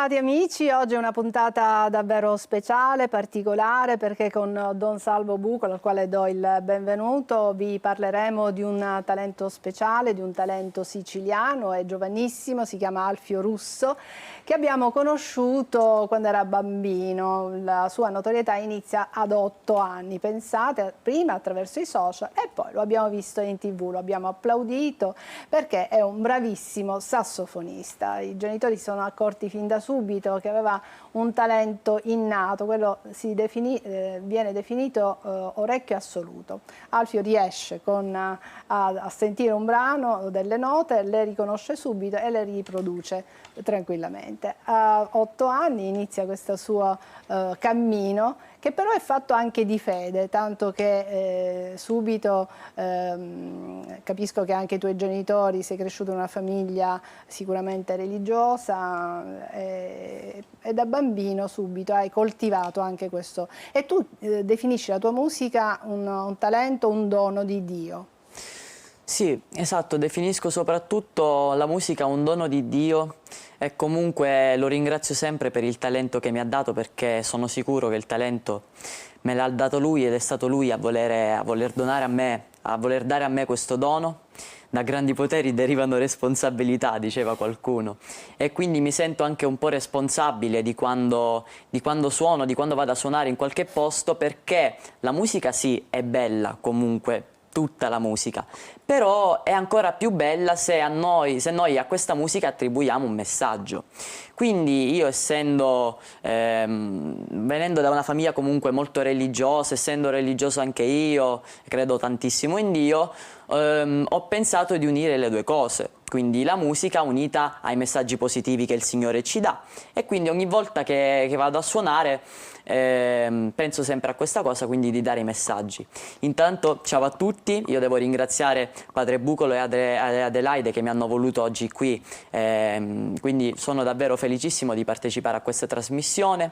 Bentrovati amici, oggi è una puntata davvero speciale, particolare, perché con Don Salvo Bucolo, al quale do il benvenuto, vi parleremo di un talento speciale, di un talento siciliano, è giovanissimo, si chiama Alfio Russo, che abbiamo conosciuto quando era bambino. La sua notorietà inizia ad 8 anni, pensate, prima attraverso i social e poi lo abbiamo visto in TV, lo abbiamo applaudito perché è un bravissimo sassofonista. I genitori si sono accorti fin da subito che aveva un talento innato, quello viene definito orecchio assoluto. Alfio riesce a sentire un brano, delle note, le riconosce subito e le riproduce tranquillamente. A 8 anni inizia questo suo cammino, che però è fatto anche di fede, tanto che subito capisco che anche i tuoi genitori, sei cresciuto in una famiglia sicuramente religiosa e da bambino subito hai coltivato anche questo. E tu definisci la tua musica un talento, un dono di Dio. Sì, esatto, definisco soprattutto la musica un dono di Dio e comunque lo ringrazio sempre per il talento che mi ha dato, perché sono sicuro che il talento me l'ha dato Lui ed è stato Lui a voler donare a me, a voler dare a me questo dono. Da grandi poteri derivano responsabilità, diceva qualcuno, e quindi mi sento anche un po' responsabile di quando suono, di quando vado a suonare in qualche posto, perché la musica sì, è bella comunque, tutta la musica, però è ancora più bella se noi a questa musica attribuiamo un messaggio. Quindi io, venendo da una famiglia comunque molto religiosa, essendo religioso anche io, credo tantissimo in Dio, ho pensato di unire le due cose, quindi la musica unita ai messaggi positivi che il Signore ci dà, e quindi ogni volta che vado a suonare penso sempre a questa cosa, quindi di dare i messaggi. Intanto ciao a tutti, io devo ringraziare Padre Bucolo e Adelaide che mi hanno voluto oggi qui, quindi sono davvero felicissimo di partecipare a questa trasmissione.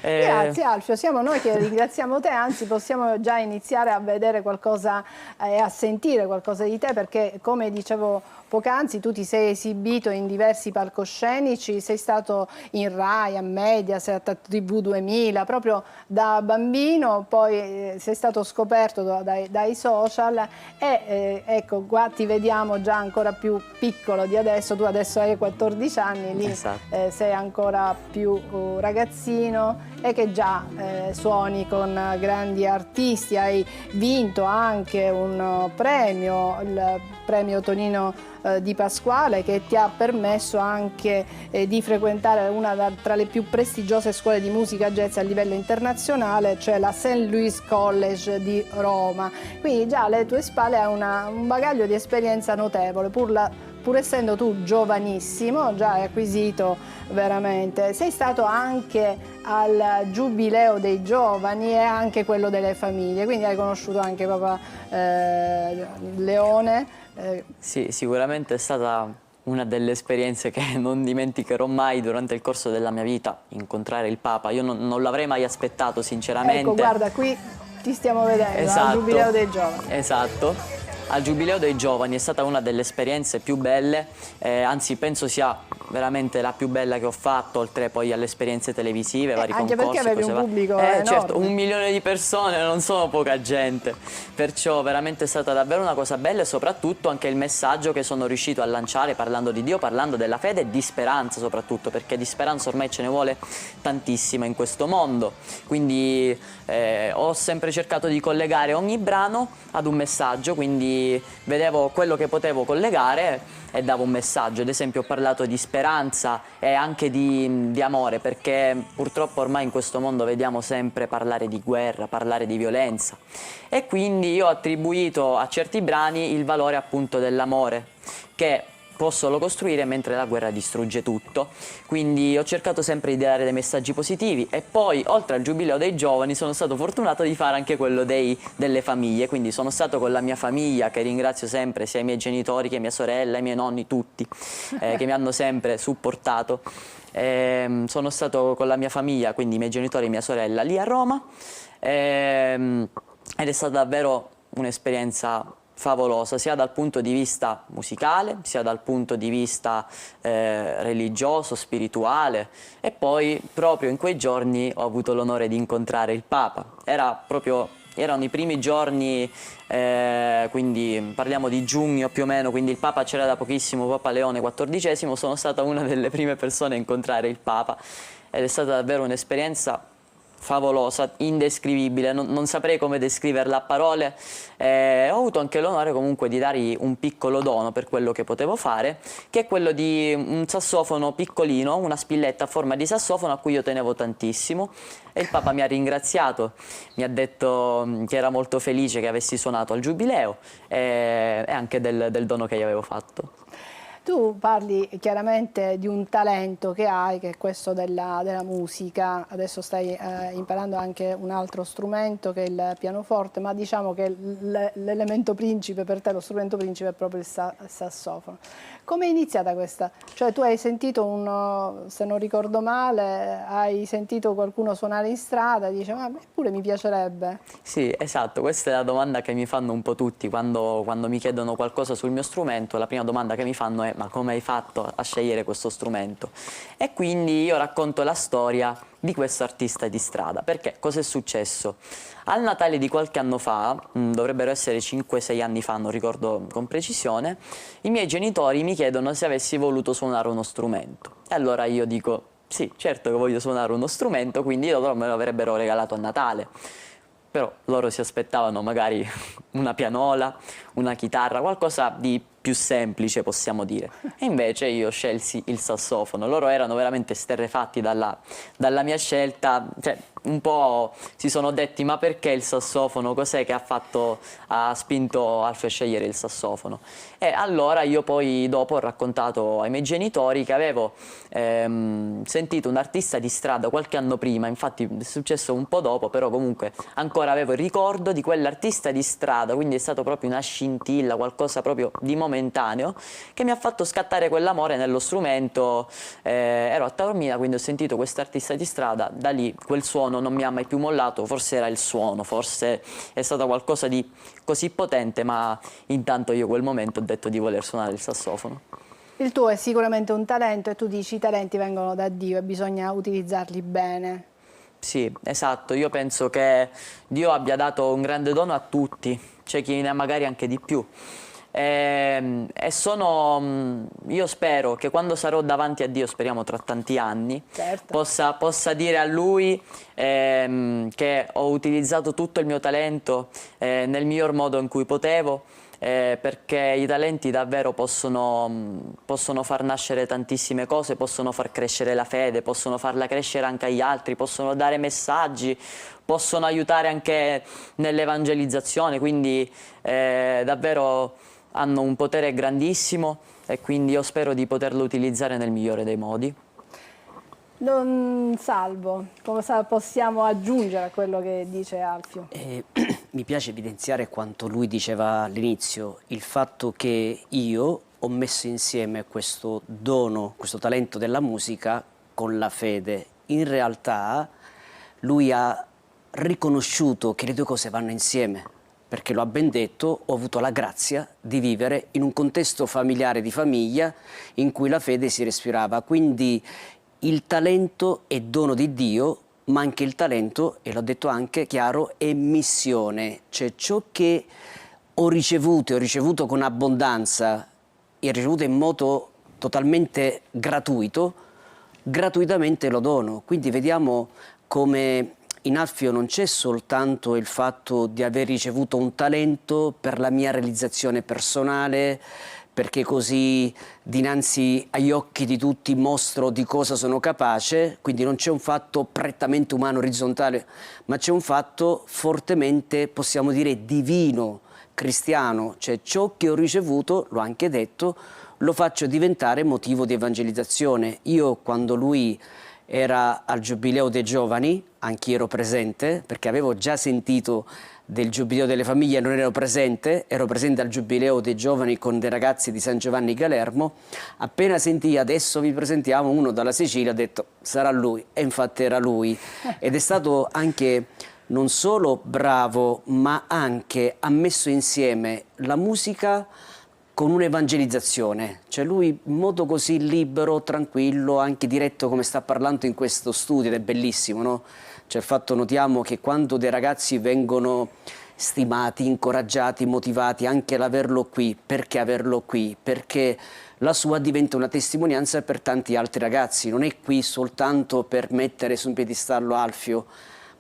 Grazie Alfio, siamo noi che ringraziamo te, anzi possiamo già iniziare a vedere qualcosa e a sentire qualcosa di te, perché come dicevo poc'anzi tu ti sei esibito in diversi palcoscenici, sei stato in Rai, a Mediaset, a TV 2000, proprio da bambino, poi sei stato scoperto dai social e ecco qua ti vediamo già ancora più piccolo di adesso, tu adesso hai 14 anni, lì Esatto. sei ancora più ragazzino e che già suoni con grandi artisti, hai vinto anche un premio, il premio Tonino di Pasquale, che ti ha permesso anche di frequentare una tra le più prestigiose scuole di musica jazz a livello internazionale, cioè la St. Louis College di Roma. Quindi già alle tue spalle hai un bagaglio di esperienza notevole, pur essendo tu giovanissimo, già hai acquisito veramente. Sei stato anche al Giubileo dei Giovani e anche quello delle famiglie, quindi hai conosciuto anche Papa Leone. Sì, sicuramente è stata una delle esperienze che non dimenticherò mai durante il corso della mia vita, incontrare il Papa. Io non l'avrei mai aspettato, sinceramente. Ecco, guarda, qui ti stiamo vedendo, esatto, al Giubileo dei Giovani. Esatto. Al Giubileo dei Giovani è stata una delle esperienze più belle, anzi penso sia veramente la più bella che ho fatto, oltre poi alle esperienze televisive, vari anche concorsi. Perché avevi un pubblico enorme. Certo, 1 milione di persone non sono poca gente, perciò veramente è stata davvero una cosa bella, e soprattutto anche il messaggio che sono riuscito a lanciare parlando di Dio, parlando della fede e di speranza soprattutto, perché di speranza ormai ce ne vuole tantissima in questo mondo. Quindi ho sempre cercato di collegare ogni brano ad un messaggio, quindi vedevo quello che potevo collegare e davo un messaggio. Ad esempio ho parlato di speranza e anche di amore, perché purtroppo ormai in questo mondo vediamo sempre parlare di guerra, parlare di violenza, e quindi io ho attribuito a certi brani il valore appunto dell'amore, che può solo costruire mentre la guerra distrugge tutto. Quindi ho cercato sempre di dare dei messaggi positivi, e poi oltre al Giubileo dei Giovani sono stato fortunato di fare anche quello delle famiglie, quindi sono stato con la mia famiglia, che ringrazio sempre, sia i miei genitori che mia sorella, i miei nonni, tutti, che mi hanno sempre supportato. Sono stato con la mia famiglia, quindi i miei genitori e mia sorella, lì a Roma, ed è stata davvero un'esperienza favolosa, sia dal punto di vista musicale, sia dal punto di vista religioso, spirituale, e poi proprio in quei giorni ho avuto l'onore di incontrare il Papa. Erano i primi giorni, quindi parliamo di giugno più o meno, quindi il Papa c'era da pochissimo, Papa Leone XIV, sono stata una delle prime persone a incontrare il Papa ed è stata davvero un'esperienza favolosa, indescrivibile, non saprei come descriverla a parole. Ho avuto anche l'onore comunque di dargli un piccolo dono per quello che potevo fare, che è quello di un sassofono piccolino, una spilletta a forma di sassofono a cui io tenevo tantissimo, e il Papa mi ha ringraziato, mi ha detto che era molto felice che avessi suonato al Giubileo e anche del dono che gli avevo fatto. Tu parli chiaramente di un talento che hai, che è questo della musica. Adesso stai imparando anche un altro strumento che è il pianoforte, ma diciamo che l'elemento principe per te, lo strumento principe è proprio il sassofono. Come è iniziata questa? Cioè tu hai sentito, se non ricordo male, hai sentito qualcuno suonare in strada e dici, ma pure mi piacerebbe. Sì, esatto, questa è la domanda che mi fanno un po' tutti quando mi chiedono qualcosa sul mio strumento. La prima domanda che mi fanno è: ma come hai fatto a scegliere questo strumento? E quindi io racconto la storia di questo artista di strada, perché cosa è successo? Al Natale di qualche anno fa, dovrebbero essere 5-6 anni fa, non ricordo con precisione, i miei genitori mi chiedono se avessi voluto suonare uno strumento. E allora io dico: sì, certo che voglio suonare uno strumento, quindi loro me lo avrebbero regalato a Natale. Però loro si aspettavano magari una pianola, una chitarra, qualcosa di più semplice, possiamo dire. E invece io scelsi il sassofono. Loro erano veramente esterrefatti dalla mia scelta, cioè un po' si sono detti: ma perché il sassofono? Cos'è che ha spinto Alfio a scegliere il sassofono? E allora io poi dopo ho raccontato ai miei genitori che avevo sentito un artista di strada qualche anno prima, infatti è successo un po' dopo, però comunque ancora avevo il ricordo di quell'artista di strada, quindi è stato proprio una scintilla, qualcosa proprio di momentaneo, che mi ha fatto scattare quell'amore nello strumento. Ero a Taormina, quindi ho sentito quest'artista di strada, da lì quel suono non mi ha mai più mollato. Forse era il suono, forse è stato qualcosa di così potente, ma intanto io quel momento ho detto di voler suonare il sassofono. Il tuo è sicuramente un talento e tu dici i talenti vengono da Dio e bisogna utilizzarli bene. Sì, esatto, io penso che Dio abbia dato un grande dono a tutti, c'è chi ne ha magari anche di più. Io spero che quando sarò davanti a Dio, speriamo tra tanti anni, certo, possa dire a Lui che ho utilizzato tutto il mio talento nel miglior modo in cui potevo, perché i talenti davvero possono far nascere tantissime cose, possono far crescere la fede, possono farla crescere anche agli altri, possono dare messaggi, possono aiutare anche nell'evangelizzazione, quindi davvero hanno un potere grandissimo e quindi io spero di poterlo utilizzare nel migliore dei modi. Don Salvo, cosa possiamo aggiungere a quello che dice Alfio? Mi piace evidenziare quanto lui diceva all'inizio, il fatto che io ho messo insieme questo dono, questo talento della musica con la fede. In realtà lui ha riconosciuto che le due cose vanno insieme, perché lo ha ben detto, ho avuto la grazia di vivere in un contesto familiare di famiglia in cui la fede si respirava, quindi il talento è dono di Dio, ma anche il talento, e l'ho detto anche chiaro, è missione, cioè ciò che ho ricevuto con abbondanza e ho ricevuto in modo totalmente gratuito, gratuitamente lo dono. Quindi vediamo come in Alfio non c'è soltanto il fatto di aver ricevuto un talento per la mia realizzazione personale, perché così dinanzi agli occhi di tutti mostro di cosa sono capace, quindi non c'è un fatto prettamente umano, orizzontale, ma c'è un fatto fortemente, possiamo dire, divino, cristiano, cioè ciò che ho ricevuto, l'ho anche detto, lo faccio diventare motivo di evangelizzazione. Io quando lui era al Giubileo dei Giovani, anch'io ero presente, perché avevo già sentito del Giubileo delle Famiglie, non ero presente al Giubileo dei Giovani con dei ragazzi di San Giovanni Galermo. Appena sentii adesso vi presentiamo uno dalla Sicilia, ho detto sarà lui, e infatti era lui. Ed è stato anche non solo bravo, ma anche ha messo insieme la musica con un'evangelizzazione. Cioè lui in modo così libero, tranquillo, anche diretto come sta parlando in questo studio, ed è bellissimo, no? Cioè il fatto, notiamo che quando dei ragazzi vengono stimati, incoraggiati, motivati, anche l'averlo qui, perché averlo qui? Perché la sua diventa una testimonianza per tanti altri ragazzi, non è qui soltanto per mettere su un piedistallo Alfio,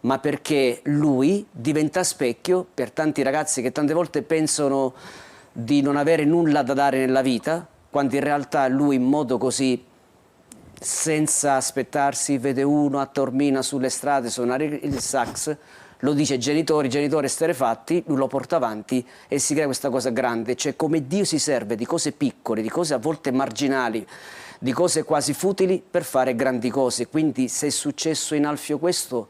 ma perché lui diventa specchio per tanti ragazzi che tante volte pensano di non avere nulla da dare nella vita, quando in realtà lui in modo così, senza aspettarsi, vede uno a Taormina sulle strade suonare il sax, lo dice ai genitori, esterefatti, lui lo porta avanti e si crea questa cosa grande. Cioè come Dio si serve di cose piccole, di cose a volte marginali, di cose quasi futili per fare grandi cose. Quindi se è successo in Alfio questo,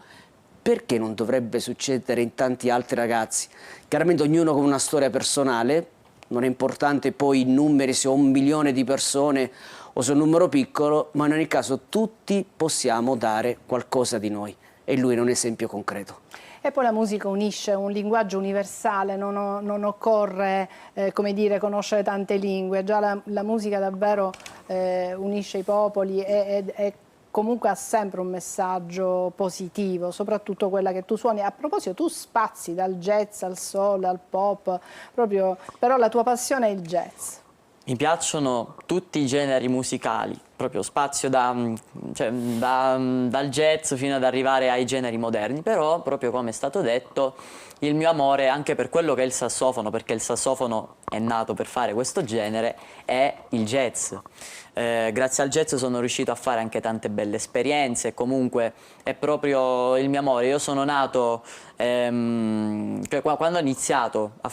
perché non dovrebbe succedere in tanti altri ragazzi? Chiaramente ognuno con una storia personale, non è importante poi i numeri, se ho 1 milione di persone o se è un numero piccolo, ma in ogni caso tutti possiamo dare qualcosa di noi e lui è un esempio concreto. E poi la musica unisce, un linguaggio universale, non occorre come dire, conoscere tante lingue, già la musica davvero unisce i popoli e comunque ha sempre un messaggio positivo, soprattutto quella che tu suoni. A proposito, tu spazi dal jazz al soul, al pop, proprio, però la tua passione è il jazz. Mi piacciono tutti i generi musicali, proprio spazio dal jazz fino ad arrivare ai generi moderni, però proprio come è stato detto il mio amore è anche per quello che è il sassofono, perché il sassofono è nato per fare questo genere, è il jazz. Grazie al jazz sono riuscito a fare anche tante belle esperienze, comunque è proprio il mio amore. Io sono nato, quando ho iniziato a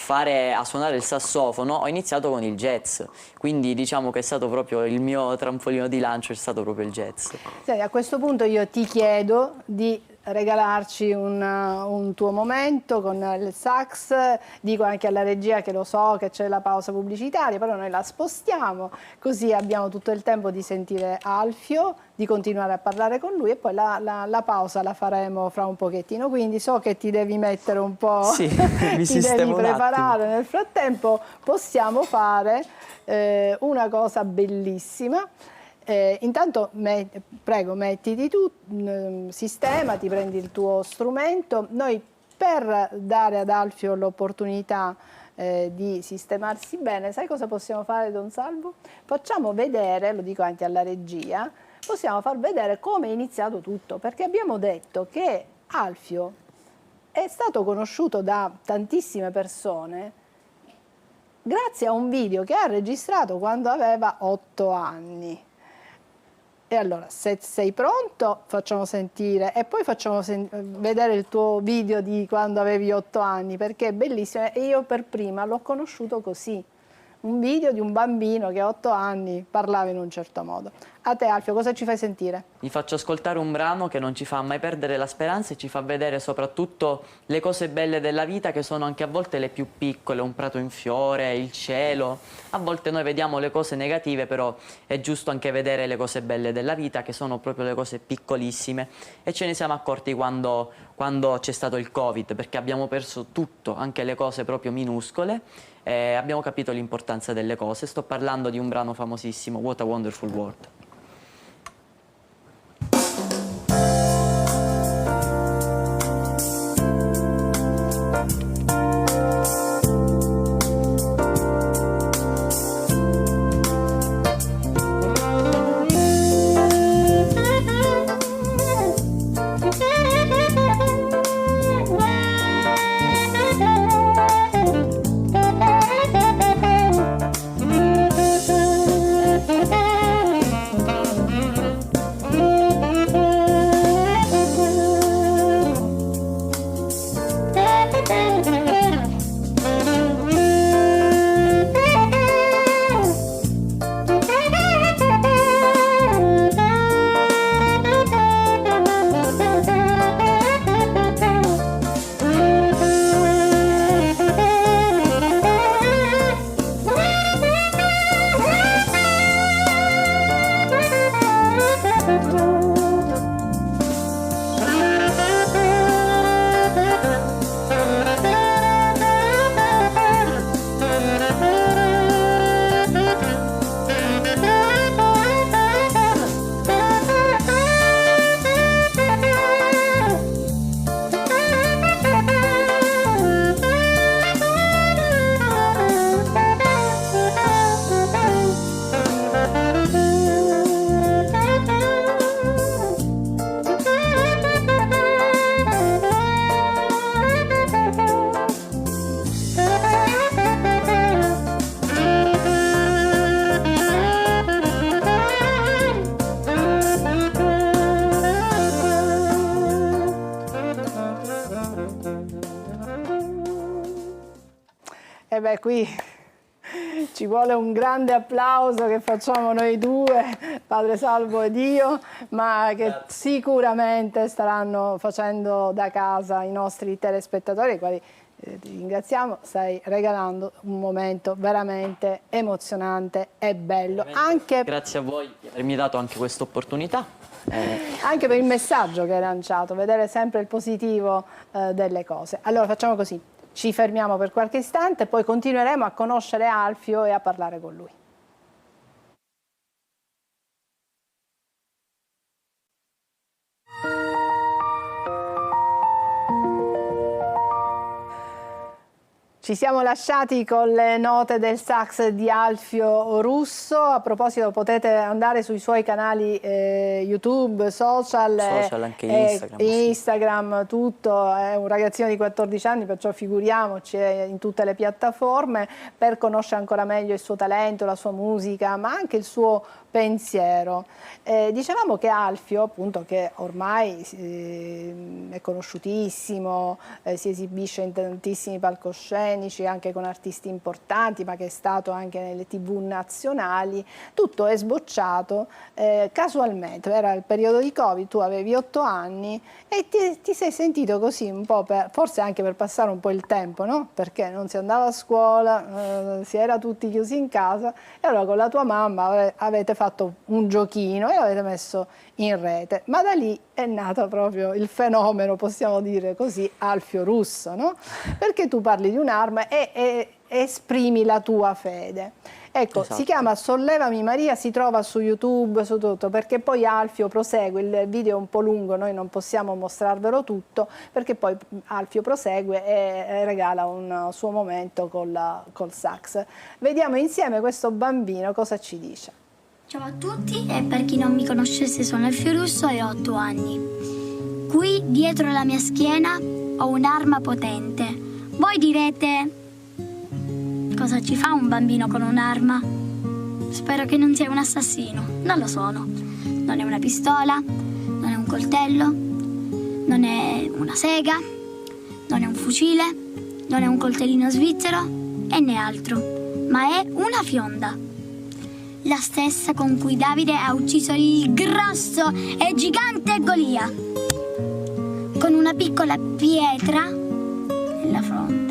suonare il sassofono, ho iniziato con il jazz, quindi diciamo che è stato proprio il mio trampolino di lancio, è stato proprio il jazz. Senti, a questo punto io ti chiedo di regalarci un tuo momento con il sax, dico anche alla regia che lo so che c'è la pausa pubblicitaria, però noi la spostiamo, così abbiamo tutto il tempo di sentire Alfio, di continuare a parlare con lui e poi la pausa la faremo fra un pochettino, quindi so che ti devi mettere un po', sì, ti devi preparare, nel frattempo possiamo fare una cosa bellissima. Intanto prego, mettiti tu, sistemati, prendi il tuo strumento. Noi per dare ad Alfio l'opportunità di sistemarsi bene, sai cosa possiamo fare, Don Salvo? Facciamo vedere, lo dico anche alla regia, possiamo far vedere come è iniziato tutto, perché abbiamo detto che Alfio è stato conosciuto da tantissime persone grazie a un video che ha registrato quando aveva 8 anni. E allora, se sei pronto, facciamo sentire e poi facciamo vedere il tuo video di quando avevi 8 anni, perché è bellissimo e io per prima l'ho conosciuto così. Un video di un bambino che a 8 anni parlava in un certo modo. A te Alfio, cosa ci fai sentire? Vi faccio ascoltare un brano che non ci fa mai perdere la speranza e ci fa vedere soprattutto le cose belle della vita, che sono anche a volte le più piccole, un prato in fiore, il cielo. A volte noi vediamo le cose negative, però è giusto anche vedere le cose belle della vita, che sono proprio le cose piccolissime, e ce ne siamo accorti quando c'è stato il Covid, perché abbiamo perso tutto, anche le cose proprio minuscole, e abbiamo capito l'importanza delle cose. Sto parlando di un brano famosissimo, What a Wonderful World. qui ci vuole un grande applauso che facciamo noi due, Padre Salvo ed io, ma che sicuramente staranno facendo da casa i nostri telespettatori, ai quali ti ringraziamo. Stai regalando un momento veramente emozionante e bello. Anche... Grazie a voi di avermi dato anche questa opportunità. Anche per il messaggio che hai lanciato, vedere sempre il positivo delle cose. Allora facciamo così, ci fermiamo per qualche istante, poi continueremo a conoscere Alfio e a parlare con lui. Ci siamo lasciati con le note del sax di Alfio Russo. A proposito, potete andare sui suoi canali YouTube, social anche Instagram. Instagram, tutto. È un ragazzino di 14 anni, perciò figuriamoci, è in tutte le piattaforme per conoscere ancora meglio il suo talento, la sua musica, ma anche il suo pensiero. Dicevamo che Alfio, appunto, che ormai è conosciutissimo, si esibisce in tantissimi palcoscenici, anche con artisti importanti, ma che è stato anche nelle TV nazionali, tutto è sbocciato casualmente. Era il periodo di Covid, tu avevi 8 anni e ti sei sentito così un po', forse anche per passare un po' il tempo, no? Perché non si andava a scuola, si era tutti chiusi in casa, e allora con la tua mamma avete fatto un giochino e l'avete messo in rete, ma da lì è nato proprio il fenomeno, possiamo dire così, Alfio Russo, no? Perché tu parli di un'arma e esprimi la tua fede. Ecco, esatto. Si chiama Sollevami Maria, si trova su YouTube, su tutto, perché poi Alfio prosegue, il video è un po' lungo, noi non possiamo mostrarvelo tutto, perché poi Alfio prosegue e regala un suo momento col sax. Vediamo insieme questo bambino cosa ci dice. Ciao a tutti, e per chi non mi conoscesse sono Alfio Russo e ho 8 anni. Qui dietro la mia schiena ho un'arma potente. Voi direte, cosa ci fa un bambino con un'arma? Spero che non sia un assassino, non lo sono. Non è una pistola, non è un coltello, non è una sega, non è un fucile, non è un coltellino svizzero e né altro, ma è una fionda. La stessa con cui Davide ha ucciso il grosso e gigante Golia, con una piccola pietra nella fronte.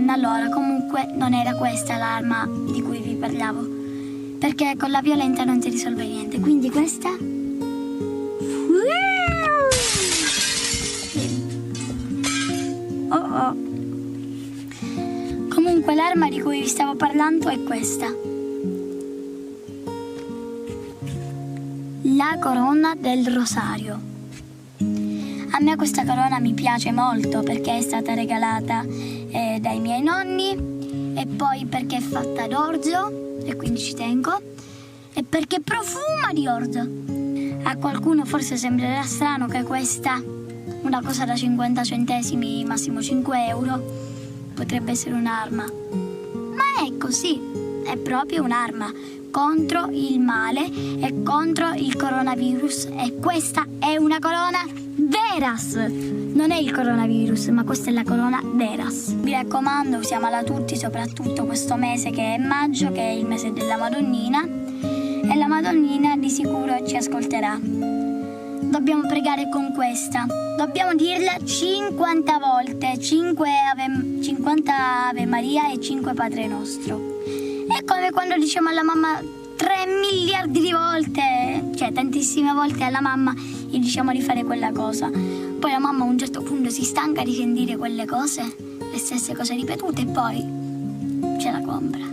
Allora, comunque non era questa l'arma di cui vi parlavo, perché con la violenza non si risolve niente, quindi questa... Oh. Comunque l'arma di cui vi stavo parlando è questa. La corona del rosario. A me questa corona mi piace molto perché è stata regalata dai miei nonni, e poi perché è fatta d'orzo e quindi ci tengo, e perché profuma di orzo. A qualcuno forse sembrerà strano che questa, una cosa da 50 centesimi, massimo 5 euro, potrebbe essere un'arma, ma è così, è proprio un'arma contro il male e contro il coronavirus, e questa è una corona Veras, non è il coronavirus, ma questa è la corona Veras. Mi raccomando, usiamola tutti, soprattutto questo mese che è maggio, che è il mese della Madonnina, e la Madonnina di sicuro ci ascolterà. Dobbiamo pregare con questa, dobbiamo dirla 50 volte, 50 Ave Maria e 5 Padre Nostro. È come quando diciamo alla mamma 3 miliardi di volte, cioè tantissime volte alla mamma gli diciamo di fare quella cosa. Poi la mamma a un certo punto si stanca di sentire quelle cose, le stesse cose ripetute, e poi ce la compra.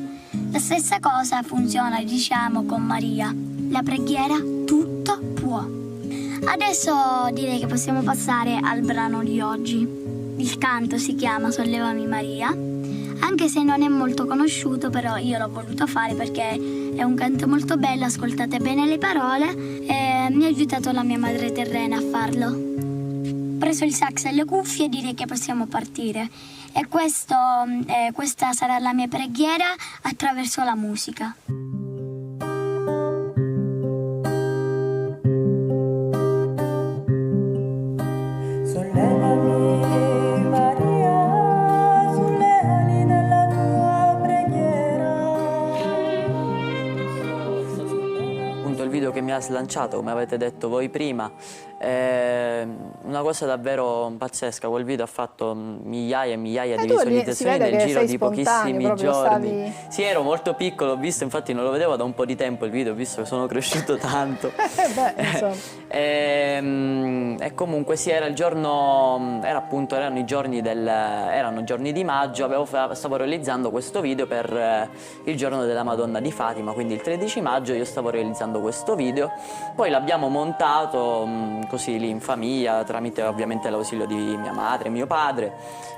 La stessa cosa funziona, diciamo, con Maria. La preghiera tutto può. Adesso direi che possiamo passare al brano di oggi. Il canto si chiama Sollevami Maria, anche se non è molto conosciuto, però io l'ho voluto fare perché è un canto molto bello, ascoltate bene le parole, e mi ha aiutato la mia madre terrena a farlo. Ho preso il sax e le cuffie e direi che possiamo partire. E questa sarà la mia preghiera attraverso la musica. Sollevami Maria. ha slanciato, come avete detto voi prima. Una cosa davvero pazzesca, quel video ha fatto migliaia e migliaia di visualizzazioni nel giro di pochissimi giorni. Sì, ero molto piccolo, ho visto, infatti non lo vedevo da un po' di tempo il video, ho visto che sono cresciuto tanto. E comunque sì, era il giorno, erano i giorni erano giorni di maggio, stavo realizzando questo video per il giorno della Madonna di Fatima, quindi il 13 maggio io stavo realizzando questo video, poi l'abbiamo montato così lì in famiglia, tramite ovviamente l'ausilio di mia madre e mio padre,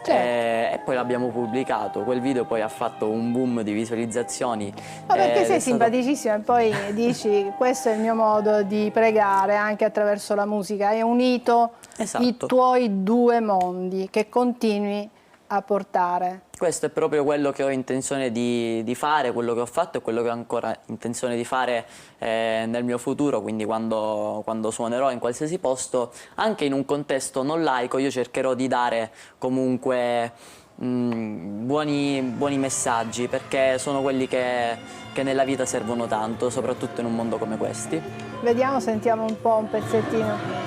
e poi l'abbiamo pubblicato. Quel video poi ha fatto un boom di visualizzazioni. Ma perché sei simpaticissima e poi dici questo è il mio modo di pregare anche attraverso la musica, hai unito i tuoi due mondi che continui a portare. Questo è proprio quello che ho intenzione di fare, quello che ho fatto e quello che ho ancora intenzione di fare nel mio futuro, quindi quando suonerò in qualsiasi posto, anche in un contesto non laico, io cercherò di dare comunque buoni messaggi, perché sono quelli che nella vita servono tanto, soprattutto in un mondo come questi. Vediamo, sentiamo un po' un pezzettino.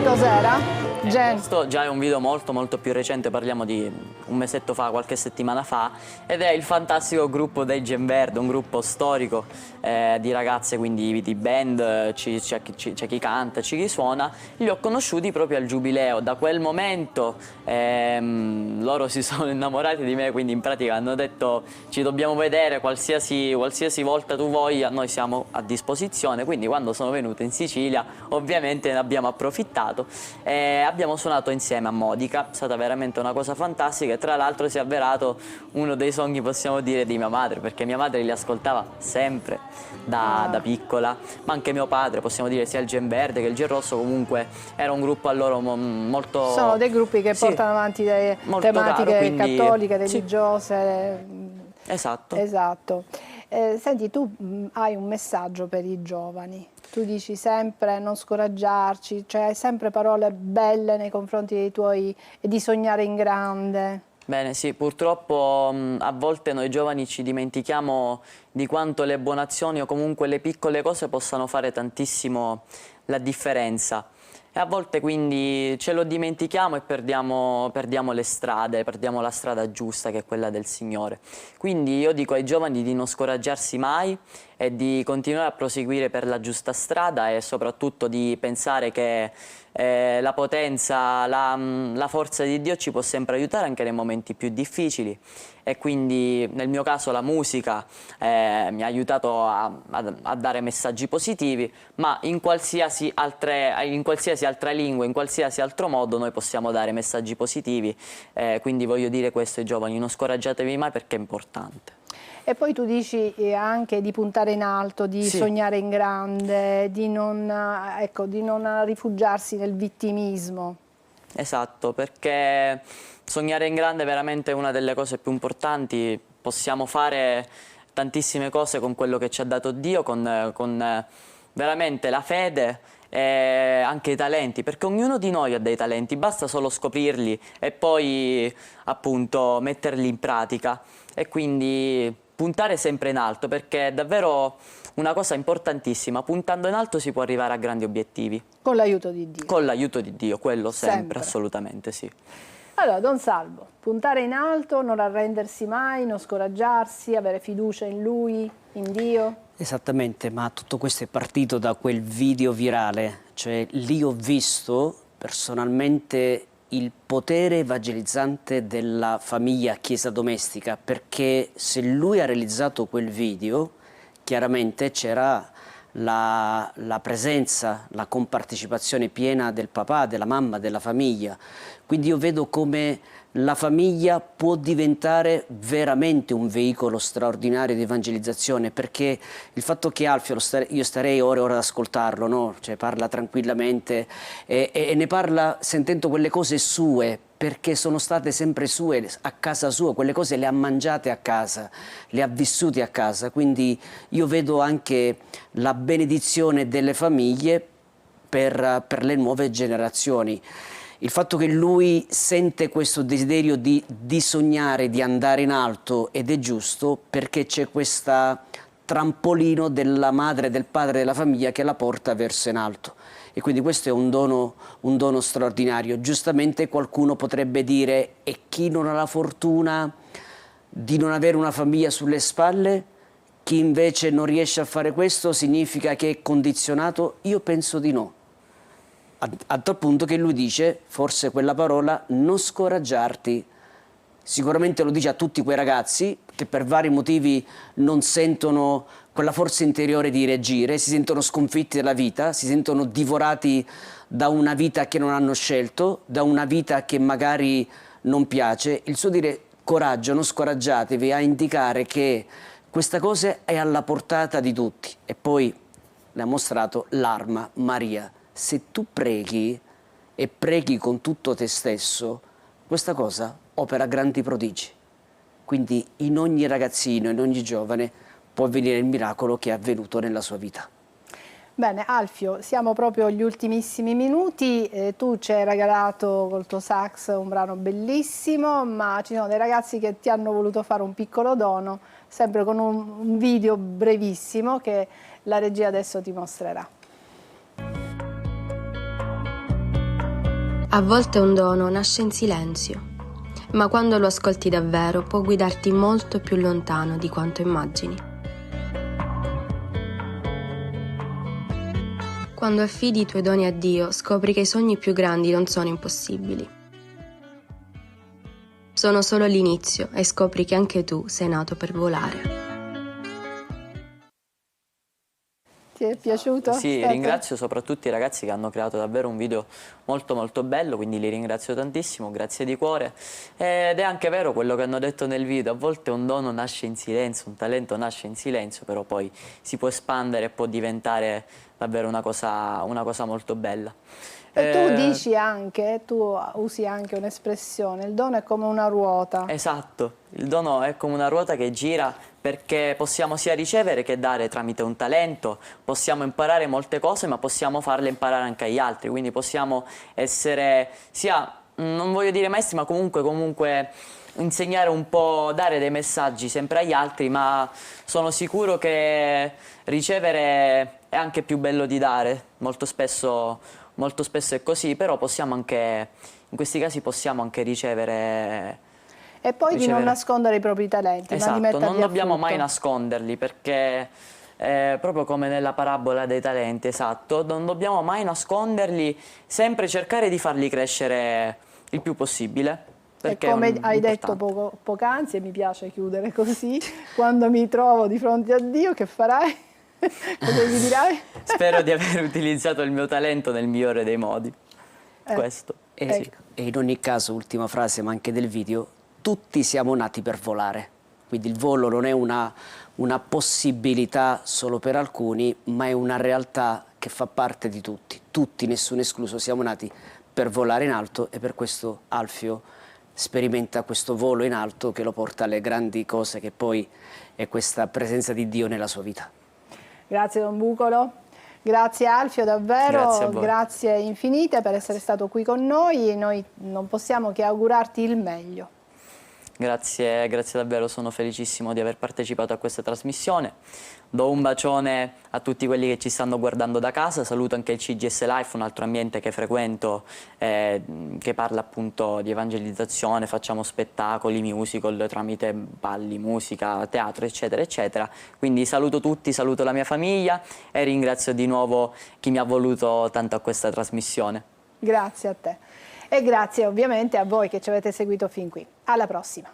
Cos'era? Questo già è un video molto più recente, parliamo di un mesetto fa, qualche settimana fa, ed è il fantastico gruppo dei Gen Verde, un gruppo storico di ragazze, quindi di band, c'è chi canta, c'è chi suona. Li ho conosciuti proprio al Giubileo, da quel momento loro si sono innamorati di me, quindi in pratica hanno detto ci dobbiamo vedere qualsiasi volta tu voglia, noi siamo a disposizione, quindi quando sono venuto in Sicilia ovviamente ne abbiamo approfittato. Abbiamo suonato insieme a Modica, è stata veramente una cosa fantastica e tra l'altro si è avverato uno dei sogni, possiamo dire, di mia madre, perché mia madre li ascoltava sempre da piccola, ma anche mio padre, possiamo dire, sia il Gen Verde che il Gen Rosso, comunque era un gruppo a loro molto... Sono dei gruppi che portano avanti delle tematiche quindi... cattoliche, religiose. Esatto. Senti, tu hai un messaggio per i giovani. Tu dici sempre non scoraggiarci, cioè hai sempre parole belle nei confronti dei tuoi e di sognare in grande. Bene, sì, purtroppo a volte noi giovani ci dimentichiamo di quanto le buone azioni o comunque le piccole cose possano fare tantissimo la differenza. E a volte quindi ce lo dimentichiamo e perdiamo le strade, perdiamo la strada giusta che è quella del Signore. Quindi io dico ai giovani di non scoraggiarsi mai e di continuare a proseguire per la giusta strada e soprattutto di pensare che la potenza, la forza di Dio ci può sempre aiutare anche nei momenti più difficili. E quindi nel mio caso la musica mi ha aiutato a dare messaggi positivi, ma in qualsiasi altra lingua, in qualsiasi altro modo noi possiamo dare messaggi positivi, quindi voglio dire questo ai giovani, non scoraggiatevi mai perché è importante. E poi tu dici anche di puntare in alto, di sognare in grande, di non rifugiarsi nel vittimismo. Esatto, perché sognare in grande è veramente una delle cose più importanti. Possiamo fare tantissime cose con quello che ci ha dato Dio, con veramente la fede e anche i talenti, perché ognuno di noi ha dei talenti, basta solo scoprirli e poi appunto metterli in pratica. E quindi puntare sempre in alto, perché è davvero una cosa importantissima. Puntando in alto si può arrivare a grandi obiettivi. Con l'aiuto di Dio. Con l'aiuto di Dio, quello sempre, assolutamente sì. Allora, Don Salvo, puntare in alto, non arrendersi mai, non scoraggiarsi, avere fiducia in Lui, in Dio. Esattamente, ma tutto questo è partito da quel video virale, cioè lì ho visto personalmente il potere evangelizzante della famiglia chiesa domestica, perché se lui ha realizzato quel video, chiaramente c'era la presenza, la compartecipazione piena del papà, della mamma, della famiglia. Quindi io vedo come la famiglia può diventare veramente un veicolo straordinario di evangelizzazione, perché il fatto che Alfio, io starei ore e ore ad ascoltarlo, no? Cioè, parla tranquillamente e ne parla sentendo quelle cose sue, perché sono state sempre sue, a casa sua, quelle cose le ha mangiate a casa, le ha vissute a casa, quindi io vedo anche la benedizione delle famiglie per le nuove generazioni. Il fatto che lui sente questo desiderio di sognare, di andare in alto, ed è giusto perché c'è questo trampolino della madre e del padre della famiglia che la porta verso in alto. E quindi questo è un dono straordinario. Giustamente qualcuno potrebbe dire: e chi non ha la fortuna di non avere una famiglia sulle spalle, chi invece non riesce a fare questo, significa che è condizionato? Io penso di no. A tal punto che lui dice, forse quella parola, non scoraggiarti. Sicuramente lo dice a tutti quei ragazzi che per vari motivi non sentono quella forza interiore di reagire, si sentono sconfitti dalla vita, si sentono divorati da una vita che non hanno scelto, da una vita che magari non piace. Il suo dire coraggio, non scoraggiatevi, a indicare che questa cosa è alla portata di tutti. E poi le ha mostrato l'arma, Maria. Se tu preghi e preghi con tutto te stesso, questa cosa opera grandi prodigi. Quindi in ogni ragazzino, in ogni giovane può avvenire il miracolo che è avvenuto nella sua vita. Bene, Alfio, siamo proprio agli ultimissimi minuti. Tu ci hai regalato col tuo sax un brano bellissimo, ma ci sono dei ragazzi che ti hanno voluto fare un piccolo dono, sempre con un video brevissimo che la regia adesso ti mostrerà. A volte un dono nasce in silenzio, ma quando lo ascolti davvero può guidarti molto più lontano di quanto immagini. Quando affidi i tuoi doni a Dio, scopri che i sogni più grandi non sono impossibili. Sono solo l'inizio e scopri che anche tu sei nato per volare. Ti è piaciuto? Sì, ringrazio soprattutto i ragazzi che hanno creato davvero un video molto bello, quindi li ringrazio tantissimo, grazie di cuore. Ed è anche vero quello che hanno detto nel video, a volte un dono nasce in silenzio, un talento nasce in silenzio, però poi si può espandere e può diventare davvero una cosa molto bella. E tu dici anche, tu usi anche un'espressione, il dono è come una ruota. Esatto, il dono è come una ruota che gira, perché possiamo sia ricevere che dare tramite un talento, possiamo imparare molte cose ma possiamo farle imparare anche agli altri, quindi possiamo essere sia, non voglio dire maestri, ma comunque insegnare un po', dare dei messaggi sempre agli altri, ma sono sicuro che ricevere è anche più bello di dare, molto spesso è così, però possiamo anche, in questi casi possiamo anche ricevere. E poi di non nascondere i propri talenti, esatto, ma di metterli non dobbiamo a frutto. mai nasconderli, perché proprio come nella parabola dei talenti, esatto, non dobbiamo mai nasconderli, sempre cercare di farli crescere il più possibile. E come hai detto poc'anzi, e mi piace chiudere così, quando mi trovo di fronte a Dio, che farai? Cosa gli dirai? Spero di aver utilizzato il mio talento nel migliore dei modi. Questo. E in ogni caso, ultima frase, ma anche del video, tutti siamo nati per volare. Quindi il volo non è una possibilità solo per alcuni, ma è una realtà che fa parte di tutti. Tutti, nessuno escluso, siamo nati per volare in alto, e per questo Alfio sperimenta questo volo in alto che lo porta alle grandi cose, che poi è questa presenza di Dio nella sua vita. Grazie Don Bucolo, grazie Alfio davvero, grazie infinite per essere stato qui con noi. Noi non possiamo che augurarti il meglio. Grazie davvero, sono felicissimo di aver partecipato a questa trasmissione. Do un bacione a tutti quelli che ci stanno guardando da casa, saluto anche il CGS Life, un altro ambiente che frequento, che parla appunto di evangelizzazione, facciamo spettacoli, musical tramite balli, musica, teatro, eccetera, eccetera. Quindi saluto tutti, saluto la mia famiglia e ringrazio di nuovo chi mi ha voluto tanto a questa trasmissione. Grazie a te. E grazie ovviamente a voi che ci avete seguito fin qui. Alla prossima.